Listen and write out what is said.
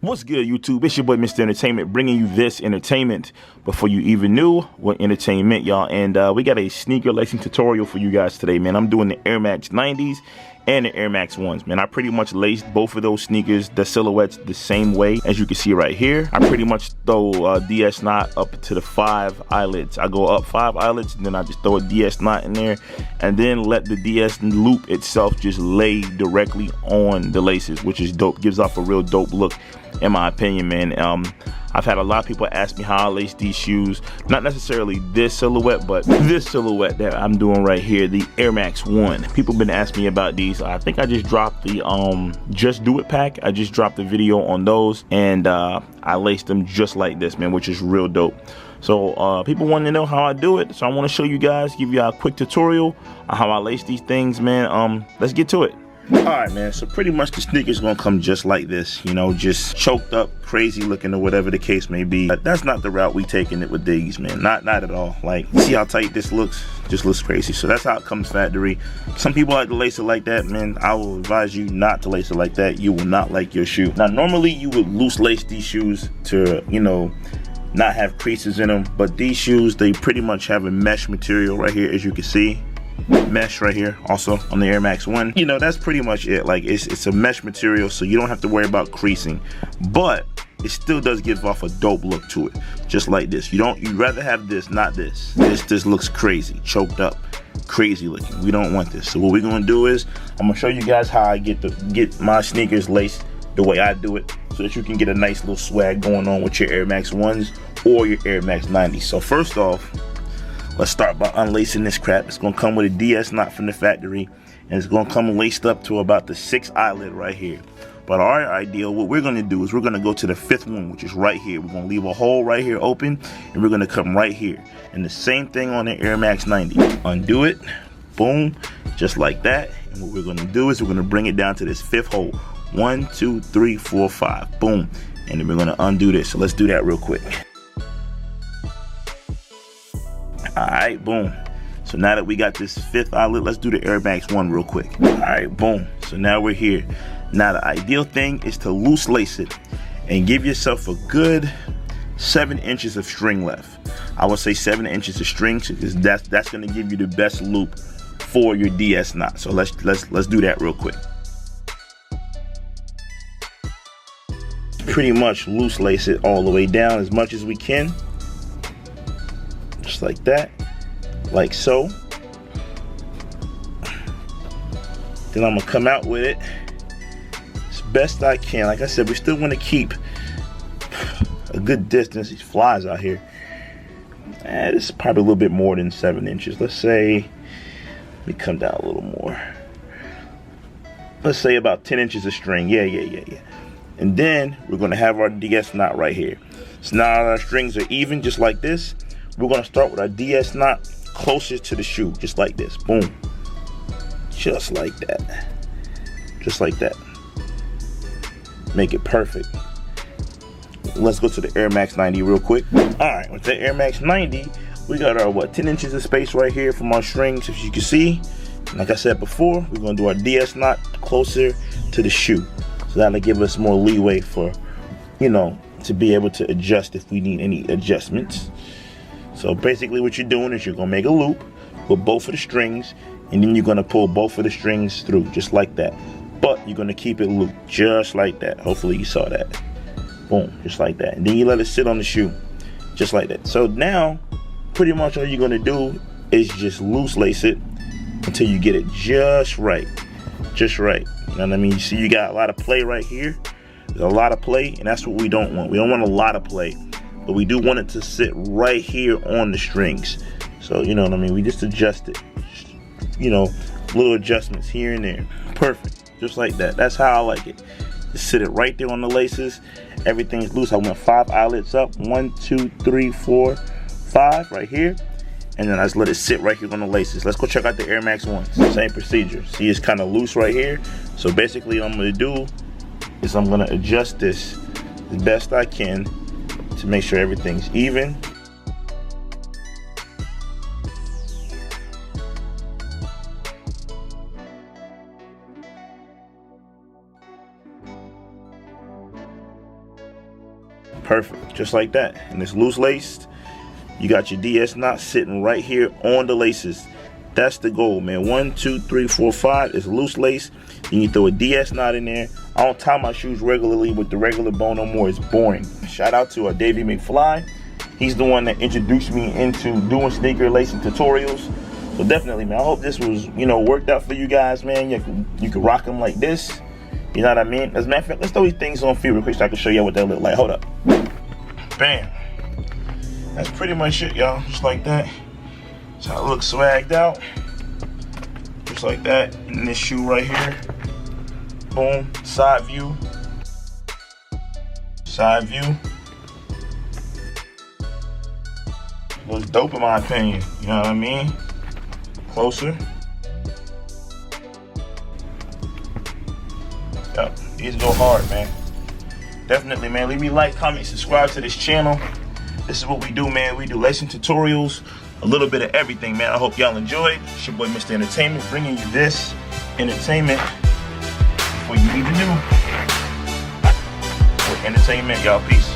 What's good, YouTube? It's your boy, Mr. Entertainment, bringing you this entertainment before you even knew what entertainment, y'all. And we got a sneaker lacing tutorial for you guys today, man. I'm doing the Air Max 90s and the Air Max 1s, man. I pretty much laced both of those sneakers, the silhouettes, the same way as you can see right here. I pretty much throw DS knot up to the 5 eyelets. I go up 5 eyelets, and then I just throw a DS knot in there, and then let the DS loop itself just lay directly on the laces, which is dope. Gives off a real dope look, in my opinion, man. I've had a lot of people ask me how I lace these shoes. Not necessarily this silhouette, but this silhouette that I'm doing right here, the Air Max 1. People been asking me about these. I think I just dropped the Just Do It pack. I just dropped the video on those, and I laced them just like this, man, which is real dope. So people want to know how I do it, so I want to show you guys, give you a quick tutorial on how I lace these things, man. Let's get to it. Alright, man, so pretty much the sneaker's gonna come just like this, you know, just choked up, crazy looking, or whatever the case may be. But that's not the route we taking it with these, man. Not at all. Like, see how tight this looks? Just looks crazy. So that's how it comes factory. Some people like to lace it like that, man. I will advise you not to lace it like that. You will not like your shoe. Now, normally you would loose lace these shoes to, you know, not have creases in them, but these shoes, they pretty much have a mesh material right here, as you can see. Mesh right here, also on the Air Max 1. You know, that's pretty much it. Like, it's a mesh material, so you don't have to worry about creasing, but it still does give off a dope look to it, just like this. You'd rather have this, not this. This looks crazy, choked up, crazy looking. We don't want this. So what we're gonna do is, I'm gonna show you guys how I get my sneakers laced the way I do it, so that you can get a nice little swag going on with your Air Max 1s or your Air Max 90s. So first off, let's start by unlacing this crap. It's gonna come with a DS knot from the factory, and it's gonna come laced up to about the 6th eyelid right here. But our idea, what we're gonna do is we're gonna go to the 5th one, which is right here. We're gonna leave a hole right here open, and we're gonna come right here. And the same thing on the Air Max 90. Undo it, boom, just like that. And what we're gonna do is we're gonna bring it down to this 5th hole. 1, 2, 3, 4, 5, boom. And then we're gonna undo this. So let's do that real quick. Alright, boom. So now that we got this 5th eyelid, let's do the Air Max 1 real quick. Alright, boom. So now we're here. Now the ideal thing is to loose lace it and give yourself a good 7 inches of string left. I would say 7 inches of string, because that's gonna give you the best loop for your DS knot. So let's do that real quick. Pretty much loose lace it all the way down as much as we can. Just like that, like so. Then I'm gonna come out with it as best I can. Like I said, we still want to keep a good distance. These flies out here. This is probably a little bit more than 7 inches. Let's say, let me come down a little more. Let's say about 10 inches of string. Yeah. And then we're gonna have our DS knot right here. So now our strings are even, just like this. We're gonna start with our DS knot closer to the shoe, just like this, boom. Just like that, just like that. Make it perfect. Let's go to the Air Max 90 real quick. All right, with the Air Max 90, we got our 10 inches of space right here from our strings, as you can see. Like I said before, we're gonna do our DS knot closer to the shoe. So that'll give us more leeway for, you know, to be able to adjust if we need any adjustments. So basically what you're doing is you're gonna make a loop with both of the strings, and then you're gonna pull both of the strings through, just like that. But you're gonna keep it looped, just like that. Hopefully you saw that. Boom, just like that. And then you let it sit on the shoe, just like that. So now, pretty much all you're gonna do is just loose lace it until you get it just right. Just right. You know what I mean? You see you got a lot of play right here. There's a lot of play, and that's what we don't want. We don't want a lot of play, but we do want it to sit right here on the strings. So, you know what I mean? We just adjust it. You know, little adjustments here and there. Perfect. Just like that. That's how I like it. Just sit it right there on the laces. Everything's loose. I went 5 eyelets up. 1, 2, 3, 4, 5 right here. And then I just let it sit right here on the laces. Let's go check out the Air Max 1s. Same procedure. See, it's kind of loose right here. So basically what I'm going to do is I'm going to adjust this as best I can to make sure everything's even. Perfect, just like that. And it's loose laced. You got your DS knot sitting right here on the laces. That's the goal, man. 1, 2, 3, 4, 5 is loose lace. Then you throw a DS knot in there. I don't tie my shoes regularly with the regular bow no more. It's boring. Shout out to Davey McFly. He's the one that introduced me into doing sneaker lacing tutorials. So definitely, man, I hope this was, worked out for you guys, man. You can rock them like this. You know what I mean? As a matter of fact, let's throw these things on feet real quick so I can show you what they look like. Hold up. Bam. That's pretty much it, y'all. Just like that. That's how it looks swagged out. Just like that. And this shoe right here. Boom. Side view. Side view. Looks dope in my opinion. You know what I mean? Closer. Yep. These go hard, man. Definitely, man. Leave me a like, comment, subscribe to this channel. This is what we do, man. We do lacing tutorials, a little bit of everything, man. I hope y'all enjoyed. It's your boy, Mr. Entertainment, bringing you this entertainment before you even knew. Entertainment, y'all. Peace.